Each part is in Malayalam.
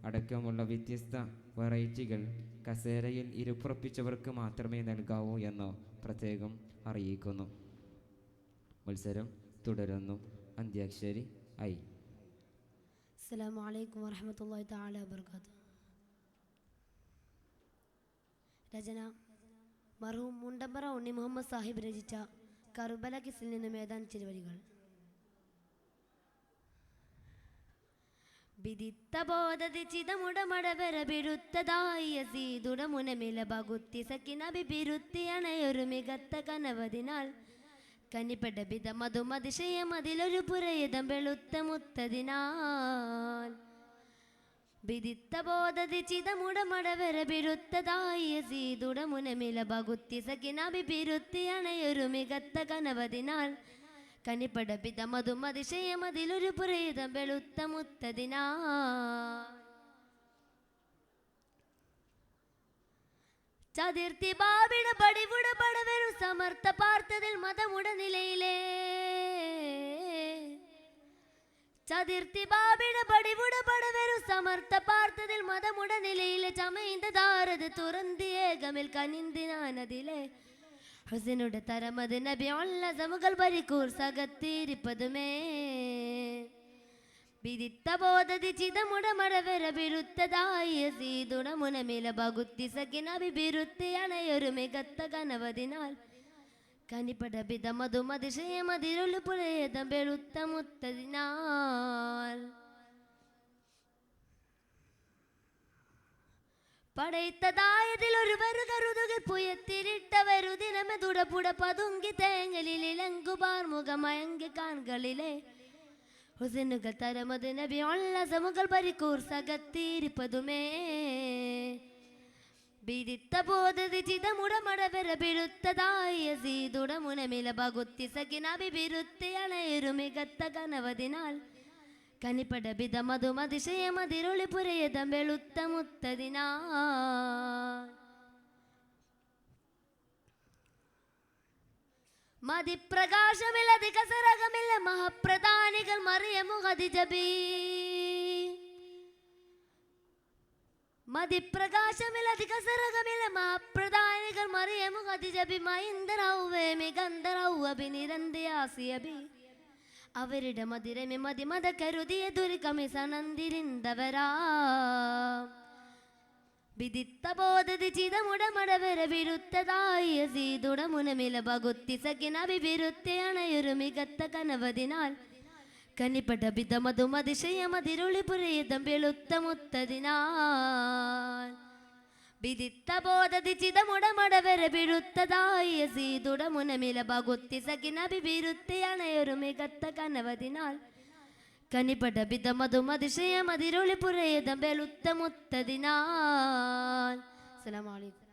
അടക്കമുള്ള വ്യത്യസ്ത വെറൈറ്റികൾ കസേരയിൽ ഇരുപ്പുറപ്പിച്ചവർക്ക് മാത്രമേ നൽകാവൂ എന്ന് പ്രത്യേകം അറിയിക്കുന്നു. മത്സരം തുടരുന്നു. അന്ത്യാക്ഷരി ഐ. അസ്സലാമു അലൈക്കും വറഹ്മത്തുള്ളാഹി തആല വബറകാതുഹു. രചന മർഹൂം മുണ്ടമ്പറ ഉണ്ണി മുഹമ്മദ് സാഹിബ് രചിച്ച കർബല കിസിൽ നിന്നും ഏതാനും ചില വരികൾ. വിദിത്ത ബോധതി ചിതമുടമടവര ബിരുത്തതായി യസീദുടമുനമില ബഗുത്തി സക്കിനബി ബിരുത്തി അണയൊരു മികത്ത കനവതിനാൽ കനിപ്പെട്ട ബിതമതും അതിശയം അതിലൊരു പുരയിതം വെളുത്ത മുത്തതിനാൽ വിദിത്ത ബോധതി ചിതമുടമടവര ബിരുത്തതായി യസീദുടമുനമില ബഗുത്തി സക്കിനബി ബിരുത്തി അണയൊരു മികത്ത കനവതിനാൽ കനിപ്പട പിതമതും അതിശയം അതിലൊരു പുരയിതം വെളുത്ത മുത്തതിനാ ചതിർത്തി ബാബിട പടിവുട പടവരും സമർത്ഥ പാർത്തതിൽ മതമുട നിലയിലേ ചതിർത്തി ബാബിട പടിവുട പടവരും സമർത്ഥ പാർത്തതിൽ മതമുട നിലയിലെ ചമൈന്ത താരത് തുറന്തി ഏകമിൽ കനിന്തിനാനതിലെ ഹുസൈനുടെ തരമത് നബി ഉള്ള സമുകൾ പരിക്കൂർ സകത്തിരിപ്പതുമേ വിദിത്ത ബോധതി ചിതമുടമടവര ബിരുത്തതായി യസീദുടമുനമില ബഗുത്തി സകിനബി ബിരുത്തി അണയൊരു മികത്ത കനവതിനാൽ കനിപ്പട ബിതമതും അതിശയം അതിരുളു പുരയതം വെളുത്ത മുത്തതിനാൽ പടയത്തതായതിലൊരു കരുതുകൾ പുയത്തിരിട്ടവരു ദിനമെതുടപുട പതുങ്കി തേങ്ങലിലങ്കുപാർ മുഖമയങ്കി കാൺകളിലെ ഹുസൈനുകൾ തരമത് നബി ഉള്ള സമുകൾ പരിക്കൂർ സകത്തിരിപ്പതുമേ വിദിത്ത ബോധതി ചിതമുടമടവര ബിരുത്തതായി യസീദുടമുനമില ബഗുത്തി സകിനബി ബിരുത്തി അണയൊരു മികത്ത കനവതിനാൽ കനിപ്പട ബിതമതും അതിശയം അതിരുളി പുരയതം വെളുത്ത മുത്തതിനാൽ മതിപ്രകാശമില്ലതി കസരകമില്ല മഹപ്രധാനികൾ മറിയമുഖതിജബി മതിപ്രകാശമില്ലതി കസരകമില്ല മഹപ്രധാനികൾ മറിയമുഖതിജബി മൈന്ദറൗവേ മികന്ധറൗ അഭിനിരന്തിയാസിയബി അവരുടെ മതിരമി മതിമത കരുതിയ ദുരികമിസനന്തിരിന്തവരാ വിദിത്ത ബോധതി ചിതമുടമടവര ബിരുത്തതായി യസീദുടമുനമില ബഗുത്തി സകിനബി ബിരുത്തി അണയൊരു മികത്ത കനവതിനാൽ കനിപ്പട ബിതമതും അതിശയം അതിരുളി പുരയിതം വെളുത്ത മുത്തതിനാൽ വിദിത്ത ബോധതി ചിതമുടമടവര ബിരുത്തതായി യസീദുടമുനമില ബഗുത്തി സകിനബി ബിരുത്തി അണയൊരു മികത്ത കനവതിനാൽ കനിപ്പട ബിതമതും അതിശയം അതിരുളി പുരയതം വെളുത്ത മുത്തതിനാൽ. അസ്സലാമു അലൈക്കും.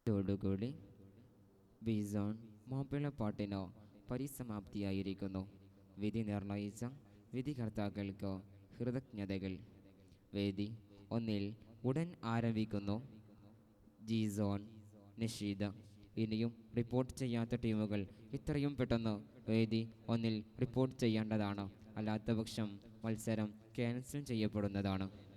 ോടുകൂടി ബിസോൺ മാപ്പിളപ്പാട്ടിനോ പരിസമാപ്തിയായിരിക്കുന്നു. വിധി നിർണയിച്ച വിധികർത്താക്കൾക്ക് കൃതജ്ഞതകൾ. വേദി ഒന്നിൽ ഉടൻ ആരംഭിക്കുന്നു. ജിസോൺ നഷീദ. ഇനിയും റിപ്പോർട്ട് ചെയ്യാത്ത ടീമുകൾ ഇത്രയും പെട്ടെന്ന് വേദി ഒന്നിൽ റിപ്പോർട്ട് ചെയ്യേണ്ടതാണ്. അല്ലാത്ത പക്ഷം മത്സരം ക്യാൻസൽ ചെയ്യപ്പെടുന്നതാണ്.